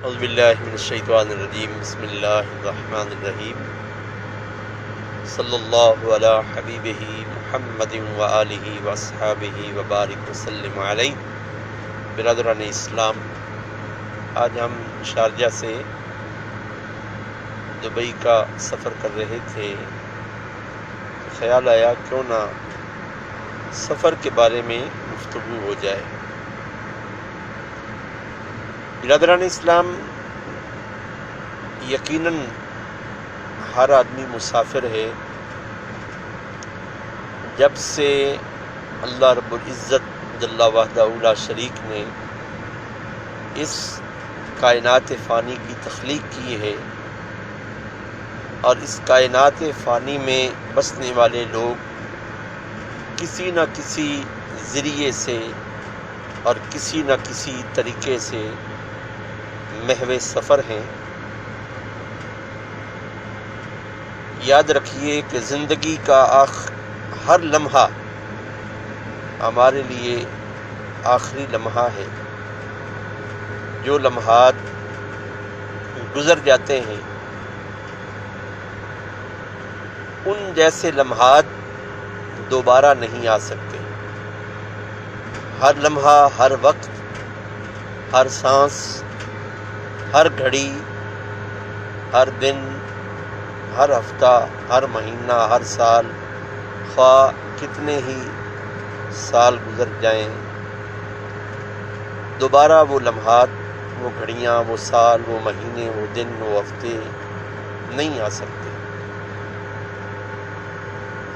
اعوذ باللہ من الشیطان الرجیم بسم اللہ الرحمن الرحیم صلی اللہ علی حبیبہ محمد وآلہ واصحابہ وبارک وسلم علیہ۔ برادران اسلام، آج ہم شارجہ سے دبئی کا سفر کر رہے تھے، خیال آیا کیوں نہ سفر کے بارے میں گفتگو ہو جائے۔ برادران اسلام، یقیناً ہر آدمی مسافر ہے۔ جب سے اللہ رب العزت جل وحدہ لا شریک نے اس کائنات فانی کی تخلیق کی ہے اور اس کائنات فانی میں بسنے والے لوگ کسی نہ کسی ذریعے سے اور کسی نہ کسی طریقے سے محو سفر ہیں۔ یاد رکھیے کہ زندگی کا ہر لمحہ ہمارے لیے آخری لمحہ ہے۔ جو لمحات گزر جاتے ہیں ان جیسے لمحات دوبارہ نہیں آ سکتے۔ ہر لمحہ، ہر وقت، ہر سانس، ہر گھڑی، ہر دن، ہر ہفتہ، ہر مہینہ، ہر سال، خواہ کتنے ہی سال گزر جائیں، دوبارہ وہ لمحات، وہ گھڑیاں، وہ سال، وہ مہینے، وہ دن، وہ ہفتے نہیں آ سکتے۔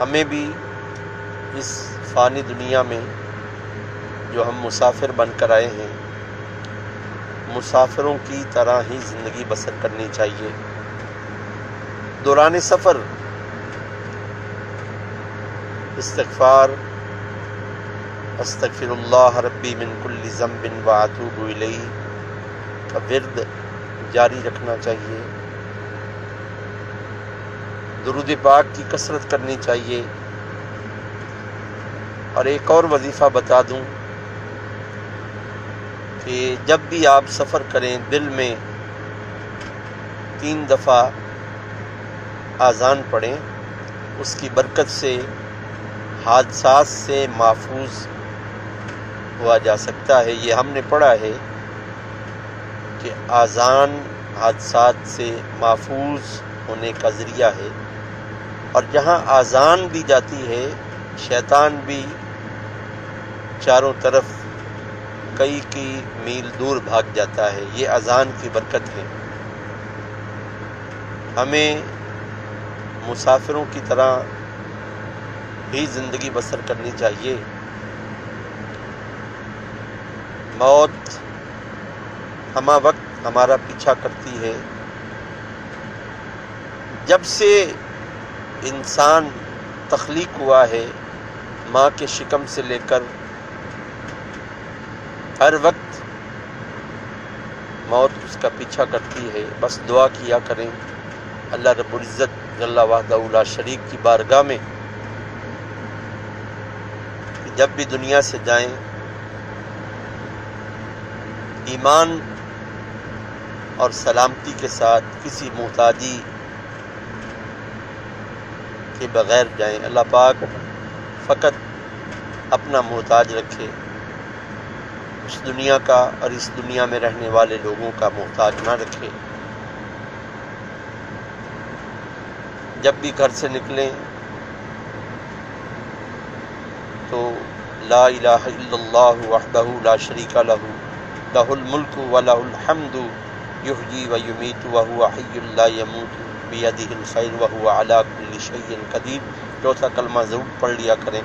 ہمیں بھی اس فانی دنیا میں جو ہم مسافر بن کر آئے ہیں، مسافروں کی طرح ہی زندگی بسر کرنی چاہیے۔ دوران سفر استغفار، استغفر اللہ ربی من کل ذنب واتوب الیہ کا ورد جاری رکھنا چاہیے۔ درود پاک کی کثرت کرنی چاہیے۔ اور ایک اور وظیفہ بتا دوں کہ جب بھی آپ سفر کریں، دل میں 3 دفعہ اذان پڑھیں۔ اس کی برکت سے حادثات سے محفوظ ہوا جا سکتا ہے۔ یہ ہم نے پڑھا ہے کہ اذان حادثات سے محفوظ ہونے کا ذریعہ ہے، اور جہاں اذان دی جاتی ہے شیطان بھی چاروں طرف کئی میل دور بھاگ جاتا ہے۔ یہ اذان کی برکت ہے۔ ہمیں مسافروں کی طرح ہی زندگی بسر کرنی چاہیے۔ موت ہمہ وقت ہمارا پیچھا کرتی ہے۔ جب سے انسان تخلیق ہوا ہے، ماں کے شکم سے لے کر ہر وقت موت اس کا پیچھا کرتی ہے۔ بس دعا کیا کریں اللہ رب العزت جل وحدہ لا شریک کی بارگاہ میں کہ جب بھی دنیا سے جائیں ایمان اور سلامتی کے ساتھ، کسی محتاجی کے بغیر جائیں۔ اللہ پاک فقط اپنا محتاج رکھے، اس دنیا کا اور اس دنیا میں رہنے والے لوگوں کا محتاج نہ رکھے۔ جب بھی گھر سے نکلیں تو لا الہ الا اللہ وحدہ لا شریک لہ لہ الملک ولہ الحمد یحیی ویمیت وہو حی لا یموت بیدہ الخیر وہو علی کل شیء قدیر۔ چوتھا کلمہ ضرور پڑھ لیا کریں،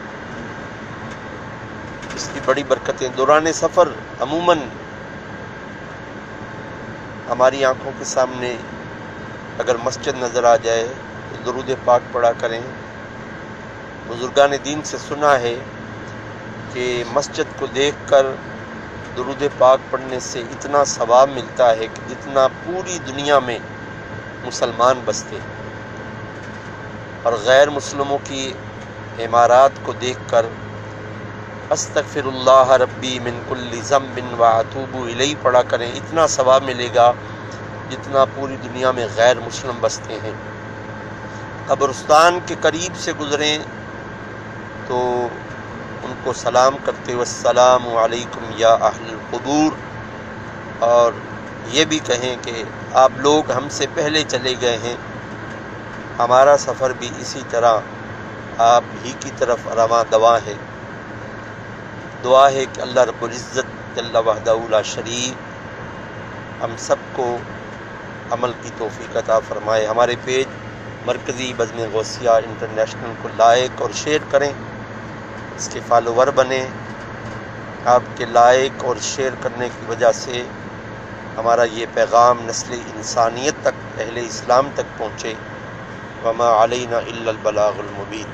اس کی بڑی برکتیں۔ دوران سفر عموماً ہماری آنکھوں کے سامنے اگر مسجد نظر آ جائے تو درود پاک پڑھا کریں۔ بزرگان دین سے سنا ہے کہ مسجد کو دیکھ کر درود پاک پڑھنے سے اتنا ثواب ملتا ہے کہ جتنا پوری دنیا میں مسلمان بستے، اور غیر مسلموں کی عمارات کو دیکھ کر استغفر اللہ ربی من کل ذنب واتوب الیہ پڑھا کریں۔ اتنا ثواب ملے گا جتنا پوری دنیا میں غیر مسلم بستے ہیں، قبرستان کے قریب سے گزریں تو ان کو سلام کرتے ہوئے السلام علیکم یا اہل القبور، اور یہ بھی کہیں کہ آپ لوگ ہم سے پہلے چلے گئے ہیں، ہمارا سفر بھی اسی طرح آپ ہی کی طرف رواں دواں ہے۔ دعا ہے کہ اللہ رب العزت جل وحدہ لا شریک ہم سب کو عمل کی توفیق عطا فرمائے۔ ہمارے پیج مرکزی بزم غوثیہ انٹرنیشنل کو لائک اور شیئر کریں، اس کے فالوور بنیں۔ آپ کے لائک اور شیئر کرنے کی وجہ سے ہمارا یہ پیغام نسل انسانیت تک، اہل اسلام تک پہنچے۔ وما علینا الا البلاغ المبین۔